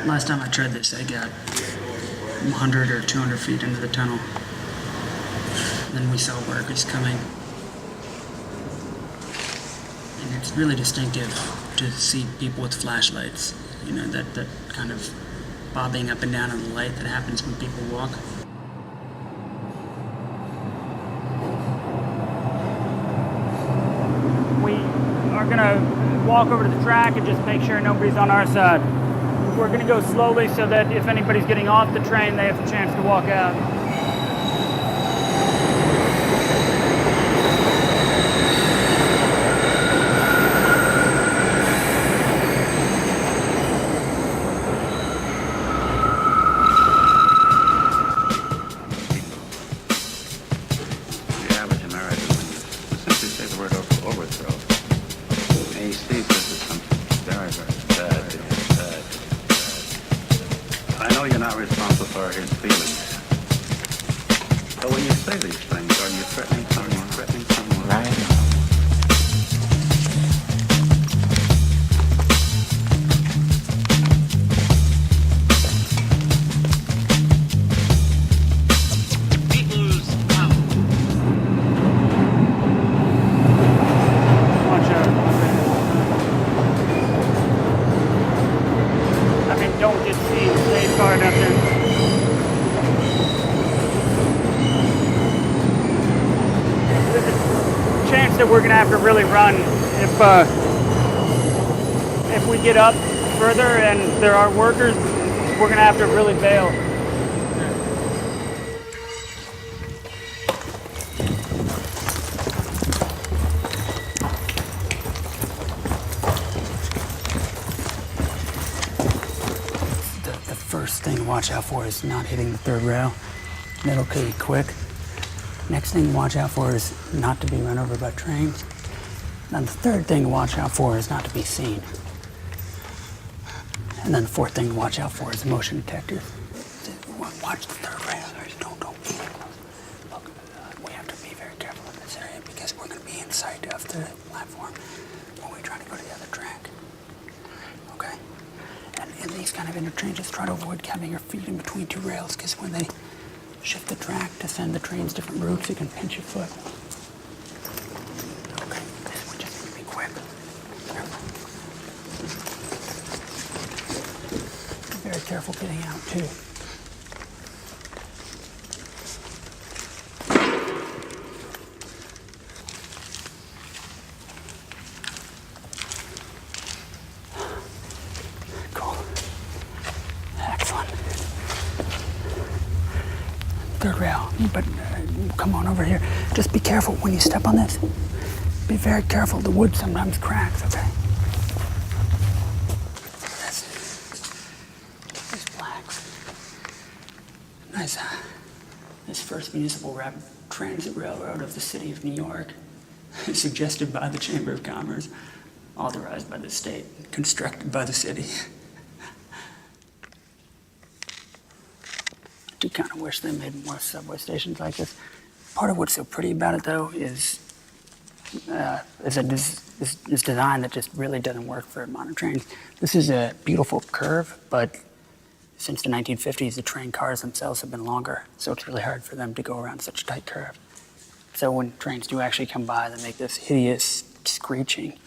Last time I tried this, I got 100 or 200 feet into the tunnel. And then we saw workers coming. And it's really distinctive to see people with flashlights. You know, that kind of bobbing up and down in the light that happens when people walk. We are gonna walk over to the track and just make sure nobody's on our side. We're gonna go slowly so that if anybody's getting off the train, they have a chance to walk out. We're gonna have to really run if we get up further and there are workers. We're gonna have to really bail. The first thing to watch out for is not hitting the third rail. That'll kill you quick. Next thing to watch out for is not to be run over by trains. And the third thing to watch out for is not to be seen. And then the fourth thing to watch out for is motion detectors. Watch the third rail. Don't be close. Look, we have to be very careful in this area because we're going to be in sight of the platform when we try to go to the other track. Okay? And in these kind of interchanges, try to avoid having your feet in between two rails because when they shift the track to send the trains different routes, you can pinch your foot. Okay, we just need to be quick. Careful. Be very careful getting out, too. Cool. Excellent. Third rail, but come on over here. Just be careful when you step on this. Be very careful. The wood sometimes cracks, okay? These blacks. Nice. This first municipal rapid transit railroad of the city of New York, suggested by the Chamber of Commerce, authorized by the state, constructed by the city. I do kind of wish they made more subway stations like this. Part of what's so pretty about it, though, is this design that just really doesn't work for modern trains. This is a beautiful curve, but since the 1950s, the train cars themselves have been longer, so it's really hard for them to go around such a tight curve. So when trains do actually come by, they make this hideous screeching.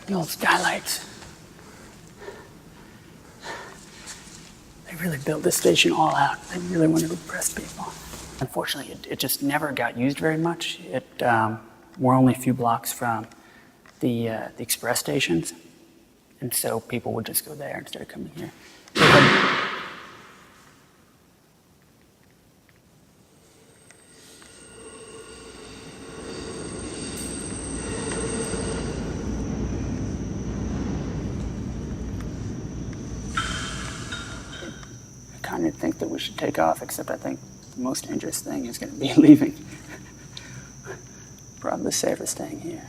The old skylights. They really built this station all out. They really wanted to impress people. Unfortunately, it just never got used very much. We're only a few blocks from the express stations, and so people would just go there instead of coming here. I kind of think that we should take off, except I think the most dangerous thing is going to be leaving. Probably safer staying here.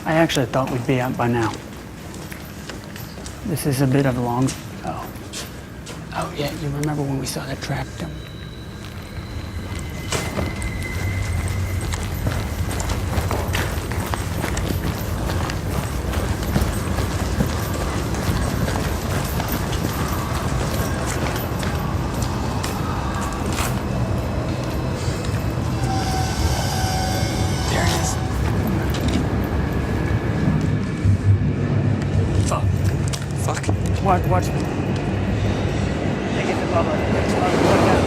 I actually thought we'd be out by now. This is a bit of a long... Oh. Oh, yeah, you remember when we saw that track? There it is. Fuck. Watch. They get the bubble. Look out.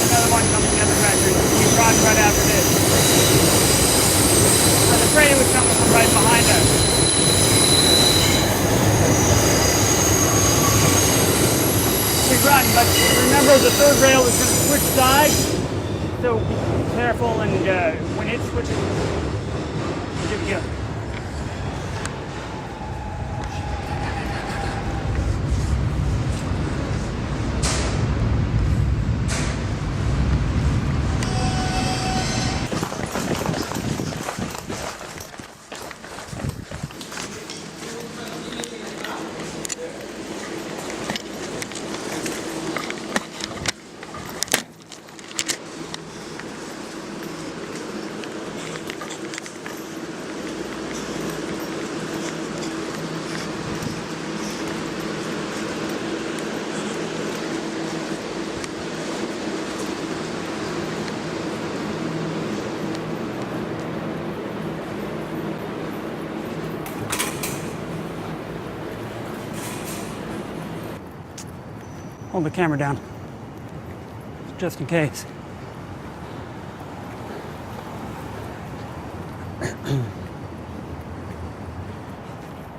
Another one coming the other direction. Keep rocking right after this. I was afraid it was coming from right behind us. Run, but remember the third rail is going to switch sides, so be careful, and when it switches, give you. Hold the camera down, just in case.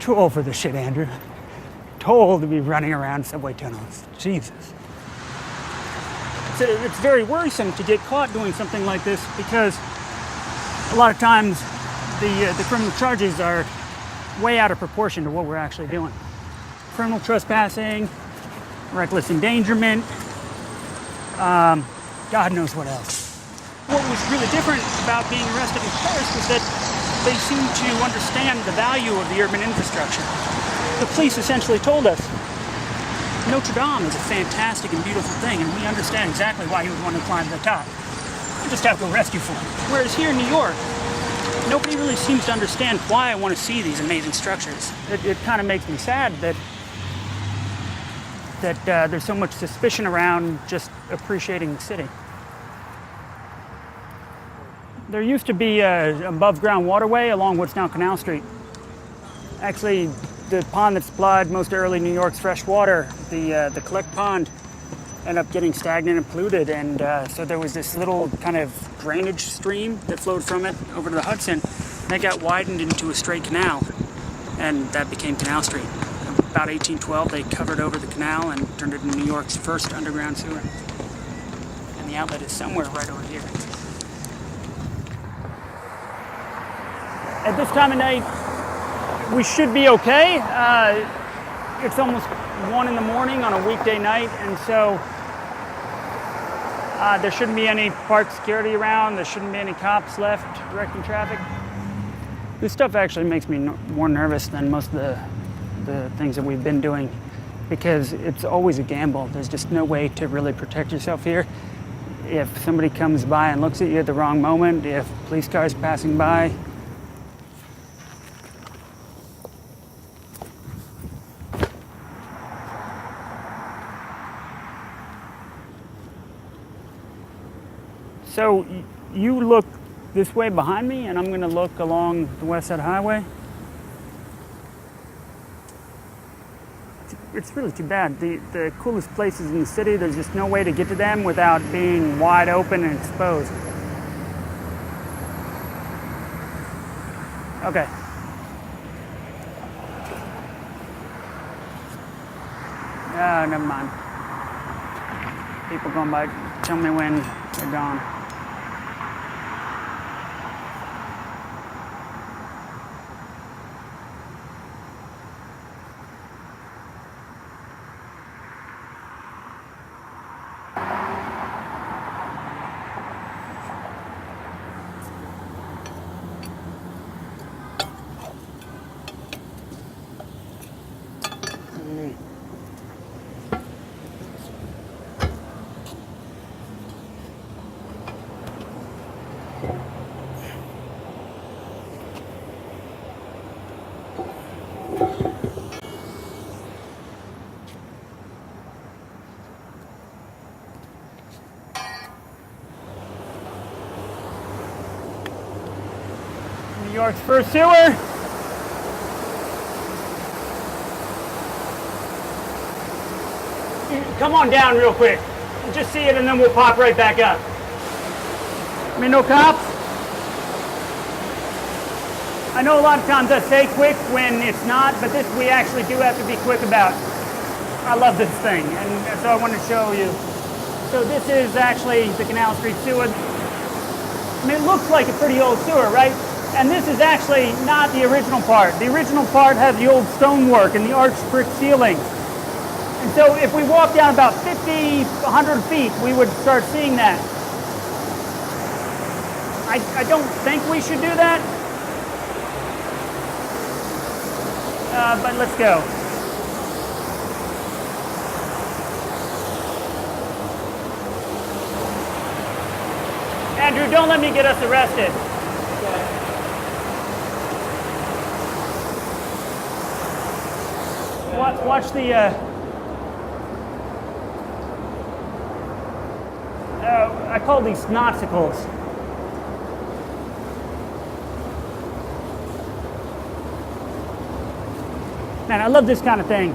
Too old for this shit, Andrew. Too old to be running around subway tunnels. Jesus. It's very worrisome to get caught doing something like this because a lot of times the criminal charges are way out of proportion to what we're actually doing. Criminal trespassing, reckless endangerment, God knows what else. What was really different about being arrested in Paris was that they seemed to understand the value of the urban infrastructure. The police essentially told us, Notre Dame is a fantastic and beautiful thing, and we understand exactly why you would want to climb to the top. You just have to arrest you for it. Whereas here in New York, nobody really seems to understand why I want to see these amazing structures. It kind of makes me sad that there's so much suspicion around just appreciating the city. There used to be an above-ground waterway along what's now Canal Street. Actually, the pond that supplied most early New York's fresh water, the Collect Pond, ended up getting stagnant and polluted, and so there was this little kind of drainage stream that flowed from it over to the Hudson, and that got widened into a straight canal, and that became Canal Street. About 1812, they covered over the canal and turned it into New York's first underground sewer. And the outlet is somewhere right over here. At this time of night, we should be okay. It's almost 1 in the morning on a weekday night, and so there shouldn't be any park security around. There shouldn't be any cops left directing traffic. This stuff actually makes me more nervous than most of the things that we've been doing, because it's always a gamble. There's just no way to really protect yourself here. If somebody comes by and looks at you at the wrong moment, if police cars passing by, so you look this way behind me, and I'm going to look along the West Side Highway. It's really too bad. The coolest places in the city, there's just no way to get to them without being wide open and exposed. Okay. Oh, never mind. People going by, tell me when they're gone. New York's first sewer. Come on down real quick. Just see it and then we'll pop right back up. I mean, no cops? I know a lot of times I say quick when it's not, but this we actually do have to be quick about. I love this thing, and so I wanted to show you. So this is actually the Canal Street sewer. I mean, it looks like a pretty old sewer, right? And this is actually not the original part. The original part has the old stonework and the arched brick ceiling. And so if we walk down about 50, 100 feet, we would start seeing that. I don't think we should do that. But let's go. Andrew, don't let me get us arrested. Watch the... I call these snotsicles. Man, I love this kind of thing.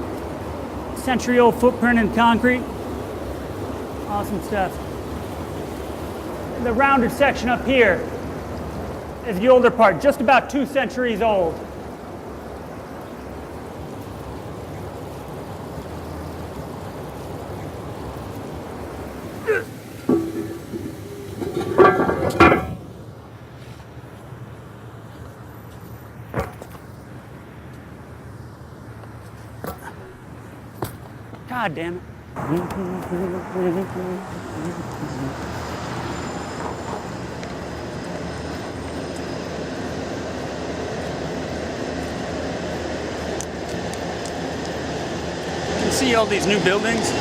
Century-old footprint in concrete. Awesome stuff. The rounded section up here is the older part, just about 2 centuries old. God damn it. You can see all these new buildings.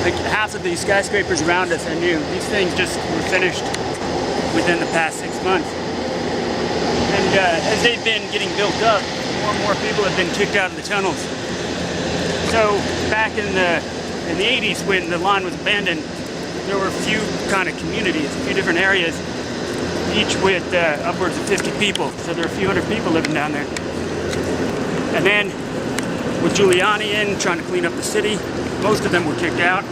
Like half of these skyscrapers around us are new. These things just were finished within the past 6 months. And as they've been getting built up, more and more people have been kicked out of the tunnels. So back in the 80s when the line was abandoned, there were a few kind of communities, a few different areas, each with upwards of 50 people. So there are a few hundred people living down there. And then with Giuliani in, trying to clean up the city, most of them were kicked out.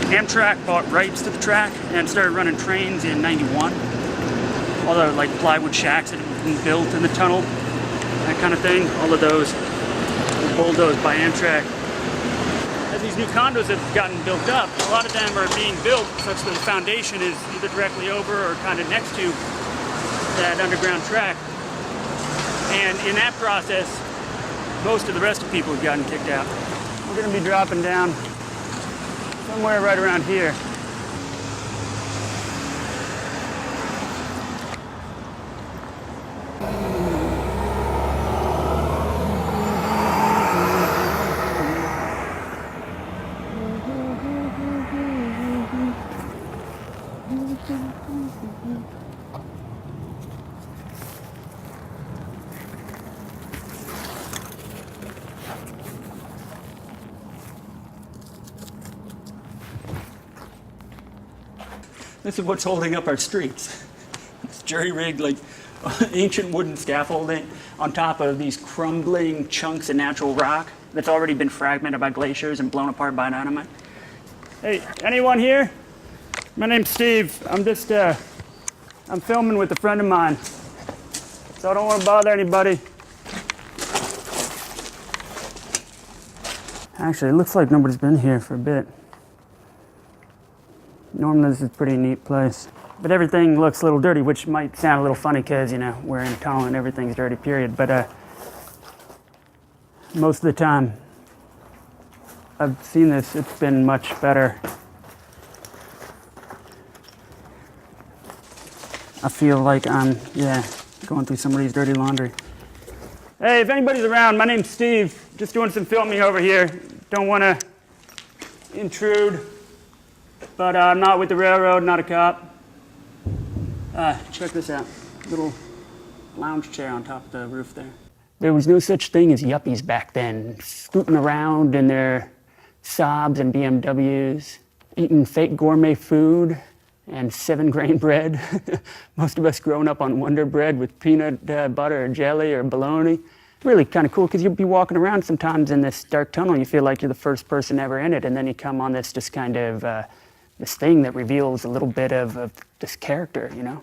Amtrak bought rights to the track and started running trains in '91. All the like plywood shacks that had been built in the tunnel, that kind of thing, all of those were bulldozed by Amtrak. As these new condos have gotten built up, a lot of them are being built such that the foundation is either directly over or kind of next to that underground track. And in that process, most of the rest of people have gotten kicked out. We're going to be dropping down somewhere right around here. This is what's holding up our streets. It's jury-rigged, like ancient wooden scaffolding on top of these crumbling chunks of natural rock that's already been fragmented by glaciers and blown apart by dynamite. Hey, anyone here? My name's Steve. I'm just, I'm filming with a friend of mine, so I don't want to bother anybody. Actually, it looks like nobody's been here for a bit. Normally this is a pretty neat place, but everything looks a little dirty, which might sound a little funny because, you know, we're in a tunnel and everything's dirty, period. But most of the time I've seen this, it's been much better. I feel like I'm, going through some of these dirty laundry. Hey, if anybody's around, my name's Steve. Just doing some filming over here. Don't want to intrude. But I'm not with the railroad, not a cop. Check this out. Little lounge chair on top of the roof there. There was no such thing as yuppies back then, scooting around in their Saabs and BMWs, eating fake gourmet food, and 7-grain bread. Most of us growing up on Wonder Bread with peanut butter or jelly or bologna. Really kind of cool because you'll be walking around sometimes in this dark tunnel. You feel like you're the first person ever in it, and then you come on this just kind of this thing that reveals a little bit of this character, you know.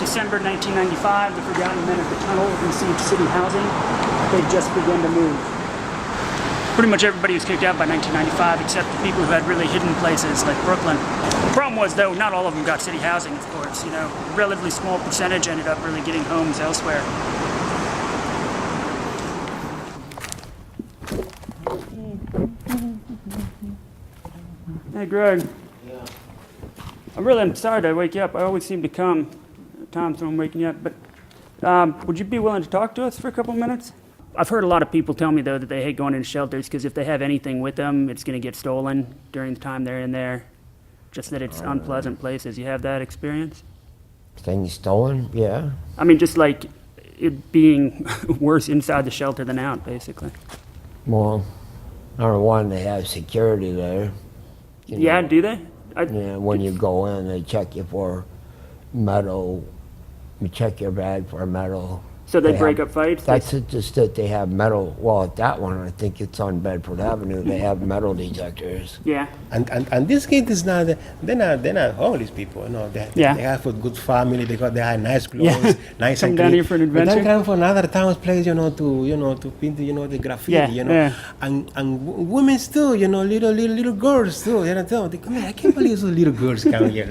December 1995, the forgotten men of the tunnel received city housing. They just began to move. Pretty much everybody was kicked out by 1995 except the people who had really hidden places like Brooklyn. The problem was, though, not all of them got city housing, of course. You know, a relatively small percentage ended up really getting homes elsewhere. Hey, Greg. Yeah. I'm sorry to wake you up. I always seem to come times when I'm waking you up, but would you be willing to talk to us for a couple minutes? I've heard a lot of people tell me, though, that they hate going into shelters because if they have anything with them, it's going to get stolen during the time they're in there. Just that it's unpleasant places. You have that experience? Things stolen? Yeah. I mean, just like it being worse inside the shelter than out, basically. Well, number one, they have security there. Yeah, do they? Yeah, when you go in, they check you for metal. You check your bag for metal. So they break up fights? That's just that they have metal. Well, at that one, I think it's on Bedford Avenue. They have metal detectors. Yeah. And this kid is not. They're not homeless people. No, they have a good family. They have nice clothes, Yeah. nice Come and down clean. here for an adventure? But they come from another town's place, to paint, the graffiti, Yeah, yeah. And women too, little girls too. They come in. I can't believe those little girls come here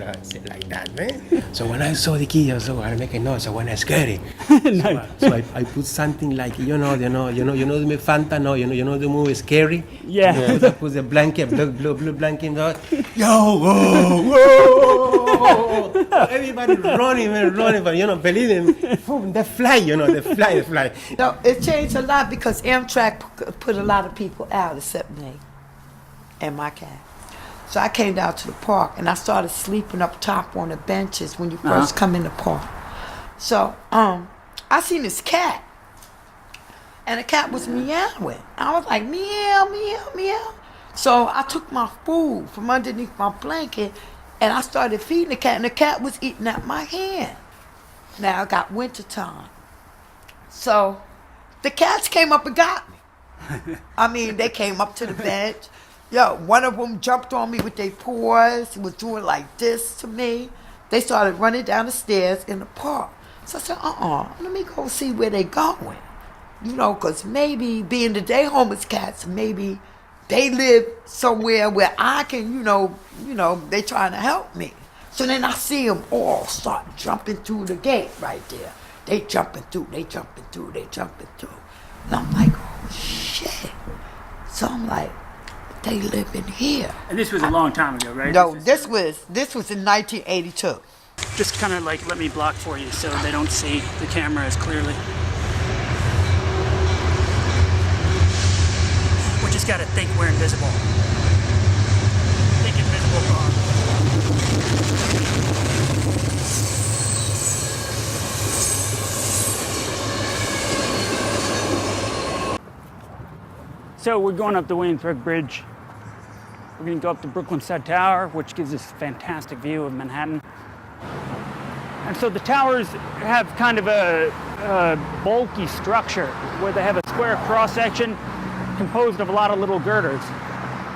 like that, man. So when I saw the kid, I was I make a noise. I want to scare it. Nice. So I put something like the Fanta, the movie Scary. Yeah. I put the blanket, blue blanket. Yo, whoa. Everybody running, but believe me, boom, they fly, they fly. No, it changed a lot because Amtrak put a lot of people out except me and my cat. So I came down to the park and I started sleeping up top on the benches when you first come in the park. So I seen this cat, and the cat was meowing. I was like, meow, meow, meow. So I took my food from underneath my blanket, and I started feeding the cat, and the cat was eating at my hand. Now, it got winter time. So the cats came up and got me. I mean, they came up to the bench. Yo, one of them jumped on me with their paws, was doing like this to me. They started running down the stairs in the park. So I said, let me go see where they going. Because maybe being the day homeless cats, maybe they live somewhere where I can, they trying to help me. So then I see them all start jumping through the gate right there. They jumping through. And I'm like, oh, shit. So I'm like, they live in here. And this was a long time ago, right? No, this was in 1982. Just kind of like let me block for you so they don't see the camera as clearly. We just gotta think we're invisible. Think invisible car. So we're going up the Williamsburg Bridge. We're gonna go up the Brooklyn Side Tower, which gives us a fantastic view of Manhattan. And so the towers have kind of a bulky structure where they have a square cross-section composed of a lot of little girders.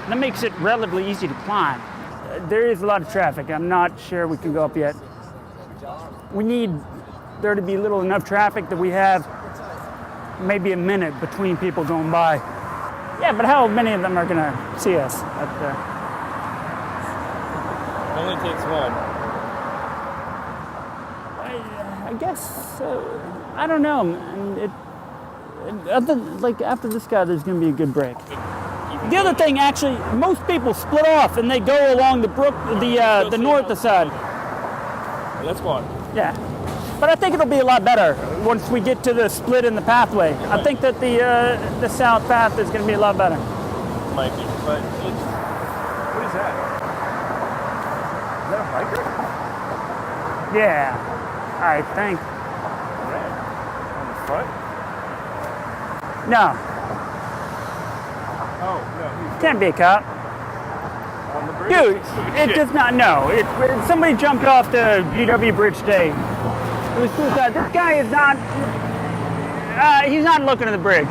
And that makes it relatively easy to climb. There is a lot of traffic. I'm not sure we can go up yet. We need there to be little enough traffic that we have maybe a minute between people going by. Yeah, but how many of them are going to see us up there? It only takes one. I guess, I don't know. After this guy, there's going to be a good break. The other thing, actually, most people split off and they go along the north side. Let's go on. Yeah. But I think it'll be a lot better once we get to the split in the pathway. I think that the south path is going to be a lot better. Might be, but it's... What is that? Is that a biker? Yeah, I think. Red. On the front? No, Oh, no, he's can't be a cop. on the bridge. Dude, it Shit. does not, no. Somebody jumped off the GW Bridge today. It was suicide. This guy is not, he's not looking at the bridge.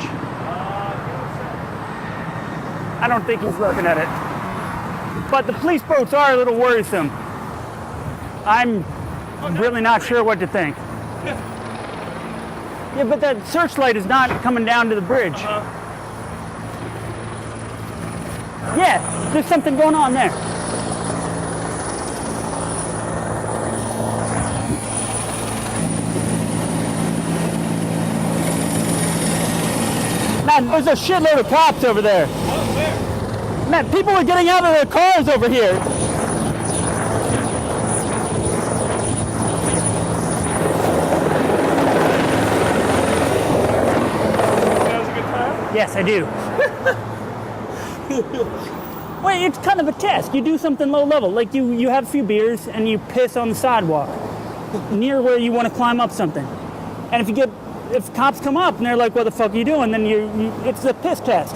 I don't think he's looking at it. But the police boats are a little worrisome. I'm really not sure what to think. Yeah, but that searchlight is not coming down to the bridge. Yeah, there's something going on there. Man, there's a shitload of cops over there. Oh, where? Man, people are getting out of their cars over here. That was a good time? Yes, I do. Wait, it's kind of a test. You do something low level, like you have a few beers and you piss on the sidewalk near where you want to climb up something. And if cops come up and they're like, "What the fuck are you doing?" Then it's a piss test.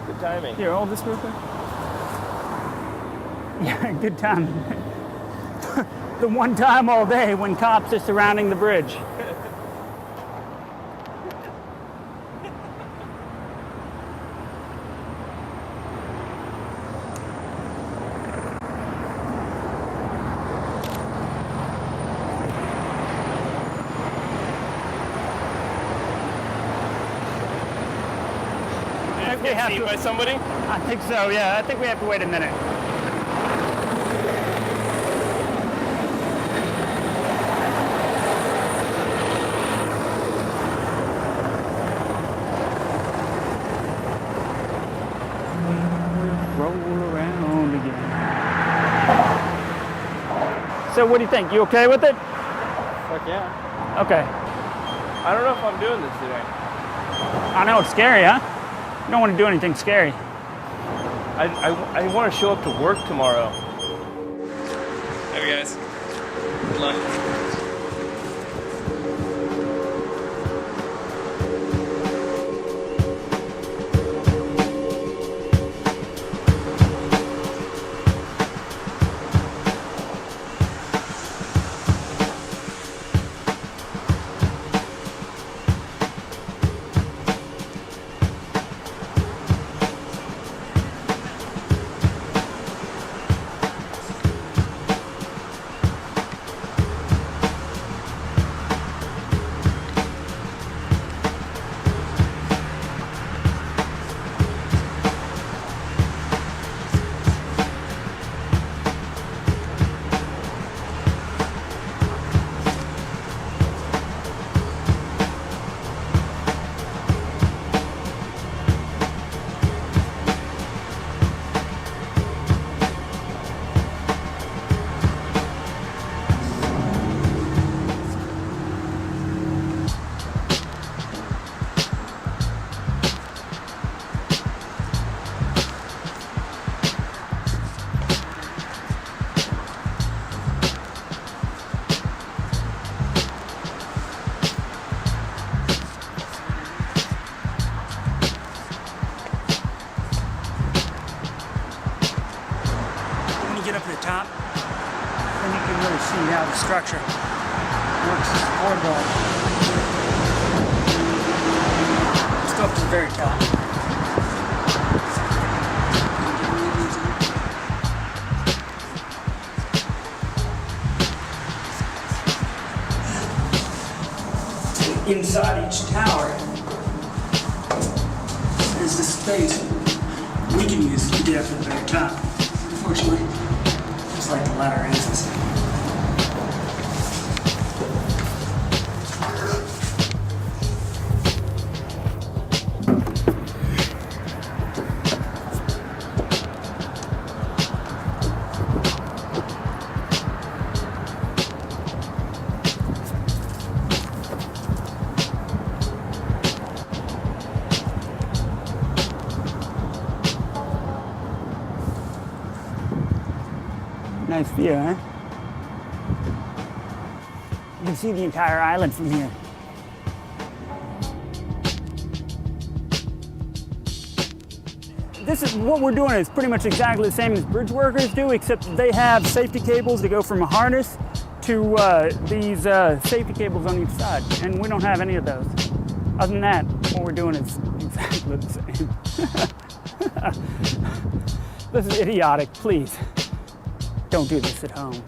Good timing. Here, hold this real quick. Yeah, good time. The one time all day when cops are surrounding the bridge. We have Seen to, by somebody? I think so, yeah. I think we have to wait a minute. Roll around again. So what do you think? You okay with it? Fuck yeah. Okay. I don't know if I'm doing this today. I know it's scary, huh? You don't want to do anything scary. I want to show up to work tomorrow. Hey guys. Good luck. Get up to the top, then you can really see how the structure works as a boardwalk. Let's go up to the very top. Inside each tower is the space we can use to get up to the very top. Unfortunately, just like the ladder is. Nice view, huh? You can see the entire island from here. This is what we're doing is pretty much exactly the same as bridge workers do, except they have safety cables that go from a harness to these safety cables on each side, and we don't have any of those. Other than that, what we're doing is exactly the same. This is idiotic. Please, don't do this at home.